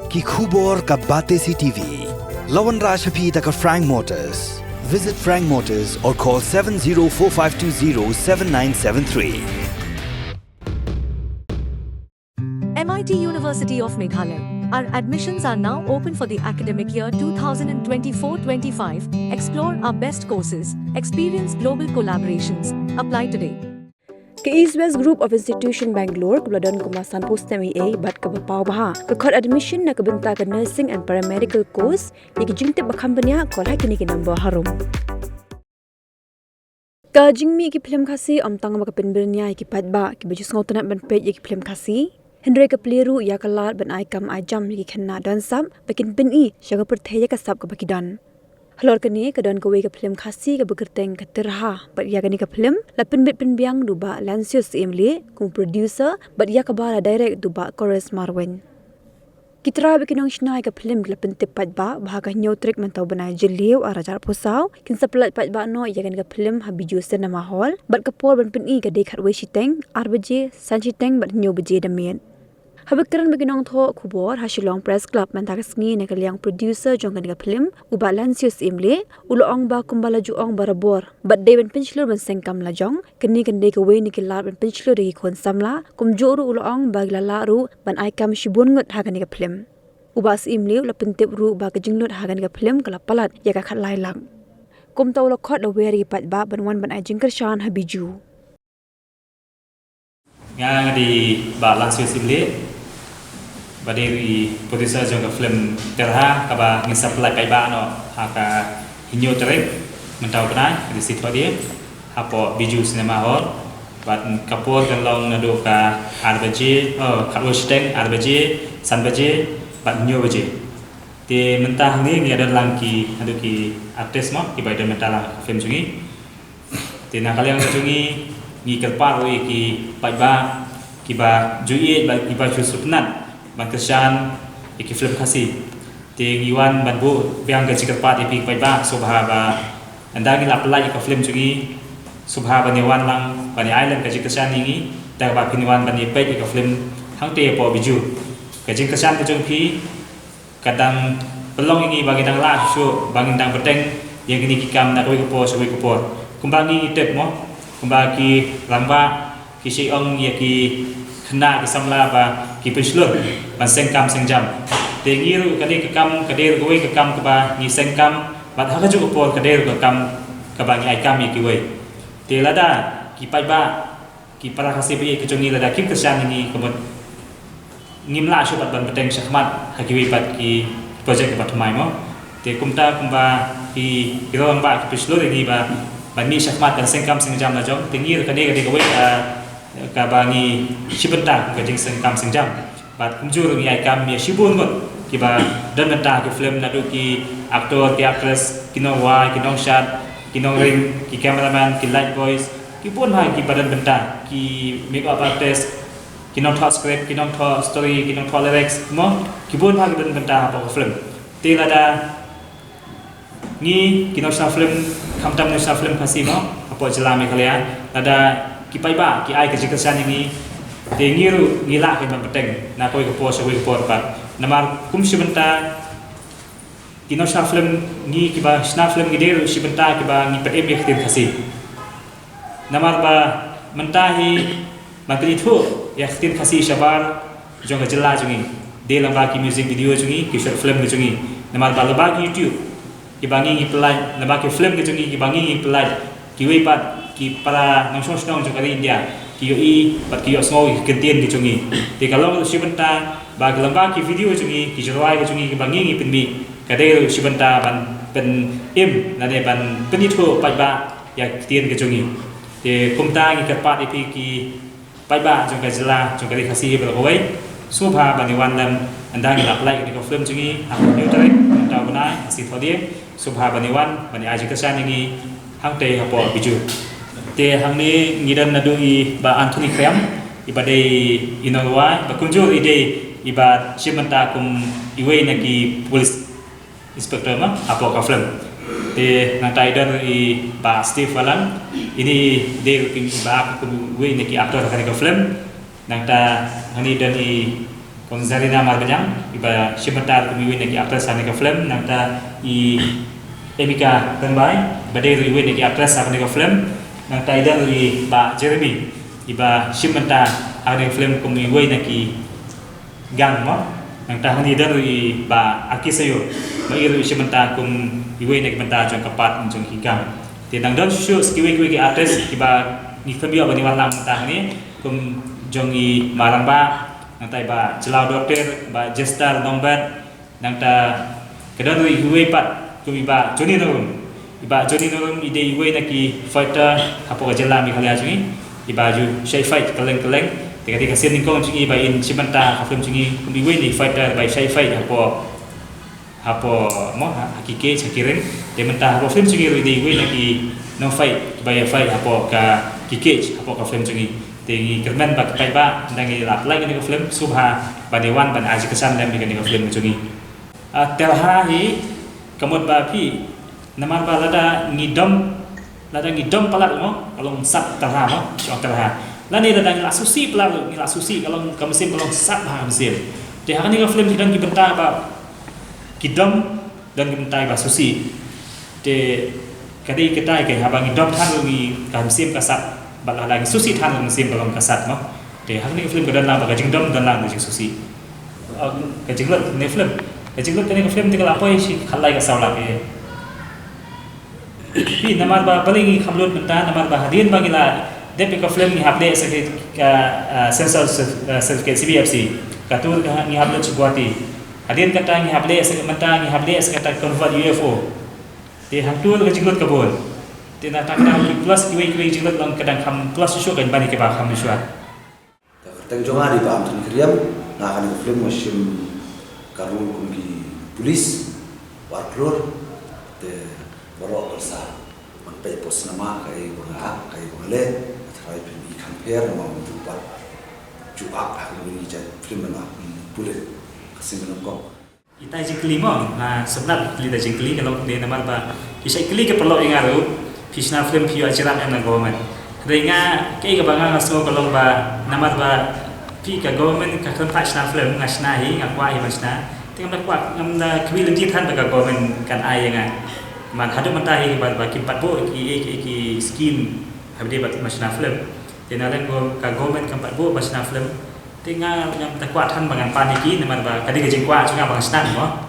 ki khubor ka bate si TV. Lawan Rashaphi taka Frank Motors. Visit Frank Motors or call 7045207973. MIT University of Meghalaya. Our admissions are now open for the academic year 2024-25. Explore our best courses. Experience global collaborations. Apply today. Ke East West Group of Institution Bangalore kebeladon kemasan post MA bat ke Paidbah ke kod admission na kebenta ke nursing and paramedical course yang jingte bakambanya kol hakini ke number harum. Ka jingmi ki Phlim Khasi amtang ba ke penbernya ki Paidbah ki Bijou ngautan ban page ki Phlim Khasi. Hendrai ke peliru ya kalat ban aikam ajam ki kena dan sab bakin beni syaga perthaya ke sab ke bakidan. Halor kini ke dan ke Phlim Khasi ke Kyrteng ke Tyrha bat ya kini ke Phlim la penbit penbiang duba lansius emle kum producer bat ya ke bara direct duba chorus marwen. Kitra bikinong shnai ke Phlim la pentip Paidbah bahaga nyotrik mentau banai jeliu arajar pusau kin saplat Paidbah no ya kini ke Phlim ha Bijou cinema hall bat ke por ban peni ke dekat Kyrteng arbaje sanchiteng bat nyo beje damian. Habakaran baginong tho khubor hasilong press club mantaksngi nakaliang producer jongkan ga Phlim uba lansius imle uloong ba kumbala juong barabor but day ban pinchlo ban sengkam la jong kini kende ke we ni kilar ban pinchlo de kon samla kumjoru uloong ba glalaru ban aikam shibun ngut hagan ga Phlim uba imle la pentip ru ba ka jinglot hagan ga Phlim kala palat ya ka khat lai lang kum taw la khot la weri Paidbah ban wan ban ai jingkar Shen ha Bijou nga di ba lansius imle badiri producer jong Phlim Tyrha kaba ngisaplat Paidbah no haka hinyo terek mentau benai di situ dia hapo Bijou cinema hall bat kapor kan long nado ka arbaje Kyrteng arbaje sanbaje bat hinyo baje te mentah ni ada langki adu ki artis mo ki baida mentala film jungi te nakaliang jungi ni kelpar ki Paidbah ki ba juie ba ki ba supnat Bangkesan iki Phlim Khasi te ngiwan banbu biang ke cikerpat ipi Paidbah subha ba anda ngila pelai ke Phlim jungi subha ba niwan lang bani island ke cikersan ini da ba piniwan bani page ke Phlim hang te po Bijou ke cikersan ke jongpi kadang pelong ini bagi dang la su bagi dang peteng yang kini kikam nak we ke po suwe ke po kumbangi itep mo kumbagi lamba ki siong ya ki kena ki samla ba ki penslur ban sengkam sengjam te ngiru kade ke kam kade gowe ke kam ke ba ni sengkam bat ha ju por kade ke kam ke ba ni ai kam ki we te lada ki Paidbah ki para Khasi pe ke jongi lada kim kesan ini kemot ngimla su bat ban beteng syahmat ha ki we bat ki project ke bat mai mo te kumta kumba ki ron ba ki penslur ini ba ban ni syahmat dan sengkam sengjam la jong te ngiru kade gowe kabani shibenta ke jing sengkam sengjam bat kumjur ni ai kam ya shibun ngot ki ba dan menta ki Phlim nadu ki aktor ki actress kinong wa kinong shot kinong ring ki cameraman ki light boys ki pun hai ki badan benta ki makeup artist kinong thought script kinong thought story kinong thought lyrics mo ki pun hai dan benta apa Phlim te lada ni kinong sa Phlim kamtam ni sa Phlim Khasi mo apa jela Meghalaya lada ki Paidbah ki ai ke cikersan ini te ngiru ngila ke peteng na koi ke po sawi ke por pat namar kum sibenta ki no sa Phlim ni ki ba sna Phlim gideru sibenta ki ba ni pedem ke Khasi namar ba mentahi matri thu ya Khasi shabar jong jela jungi de lamba ki music video jungi ki short film ke jungi namar ba laba ki YouTube ki bangi apply laba ki Phlim ke jungi ki bangi apply ki we pat ki para nong song jong kali India ki yo i pat ki yo ngoi kentien ki jungi te kalau sibenta ba lamba ki video jungi ki jrawai ki jungi ki bangi ngi pinbi kade sibenta ban pen im na de ban penitho Paidbah ya tien ki jungi te kumta ngi kerpat ipi ki Paidbah jong ka jela jong kali Khasi bel hoi subha bani wan lam anda ngi apply ki ko Phlim jungi ha new tarik ta banai asi thodie subha bani wan bani aji kesan ngi hang te hapo Bijou te hang ni ngidan nadu i ba Anthony Krem ibade inolwa ba kunjur ide iba shimanta kum iwe na ki police inspector ma apo ka Phlim te na taidan i ba Steve Walan ini de ki ba kum we na ki aktor ka Phlim nang ta hani dan i kon zarina mar banyang iba shimata kumi win ki actress ane ka film nangta I Emika Tengbai badai ri win ki actress ane ka film nangta ida ri ba Jeremy iba shimata ane film kumi win ki gang mo nangta hani ida ri ba akisayo ba iri shimata kum iwe nek menta jong kapat jong hikam te nang don show skiwe ki actress iba ni fabio ba ni warna menta ni kum jong I maramba nangta ba celau dokter ba gestar nombat nangta kedon ri huwe pat kum iba Johnny Norum ide iwe naki fighter hapo ka jela mi khalia jungi iba ju shai fight keleng te kati kasin ningkong jungi ba in simanta hafum jungi kum iwe ni fighter ba shai fight hapo mo hakike chakiring te menta hapo film jungi ide iwe naki no fight ba ya fight hapo ka kike hapo ka film jungi tengi kermen bak Paidbah ndangi lap like ni film subha badewan ban aji kesan lem ni film jungi Tyrha hi kamot ba pi namar ba lada ngidom palat mo kalau sat Tyrha mo chong Tyrha lani lada ngila susi palat ngila susi kalau kamesim kalau sat ba mesim te hakani ka film dang kibenta ba kidom dan kibenta ba susi te kadi kita ke habang ngidom than ngi kamesim kasat bala lagi susi than mesim balong kasat mo te hakni film kadan la ba jingdom dan la ngi susi ka jinglot ne film kani ka film tinggal apa si khalai ka sawla ke pi namar ba paling khamlut menta namar ba hadin bagila depe ka film ni hable sakit ka sensor certificate CBFC katur ka ni hable chguati hadin kata ni hable sakit menta ni hable sakit convert UFO te hatur ka jinglot kabon tina takna plus kiwi jinglot lang kadang kham plus shu kan bani ke ba kham shu Kyrteng jonga di pam tan kriam na kan film mosim karun kungi polis warklor te borok kersa sampai pos nama kai bangale try pin compare nama buat juak aku ni film mana bulet kasih menongkong kita jengkeli mo na sebenarnya kita jengkeli kalau dia nama ba kisah keli ke perlu ingaru pisna film piu ajaran yang government ringa ke bangang aso kalau ba nama ba pi ka government ka kan pasna film ngasna hi ngakwa hi masna tingam kwa ngamda kwi lenji than ba government kan ai nga man hadu matahi ba kimpat bo ki scheme habde ba masna film tenalen go ka government kampat bo masna film tinga nyam takwa than bangan paniki nama ba kadi ke jingkwa chunga bang stan mo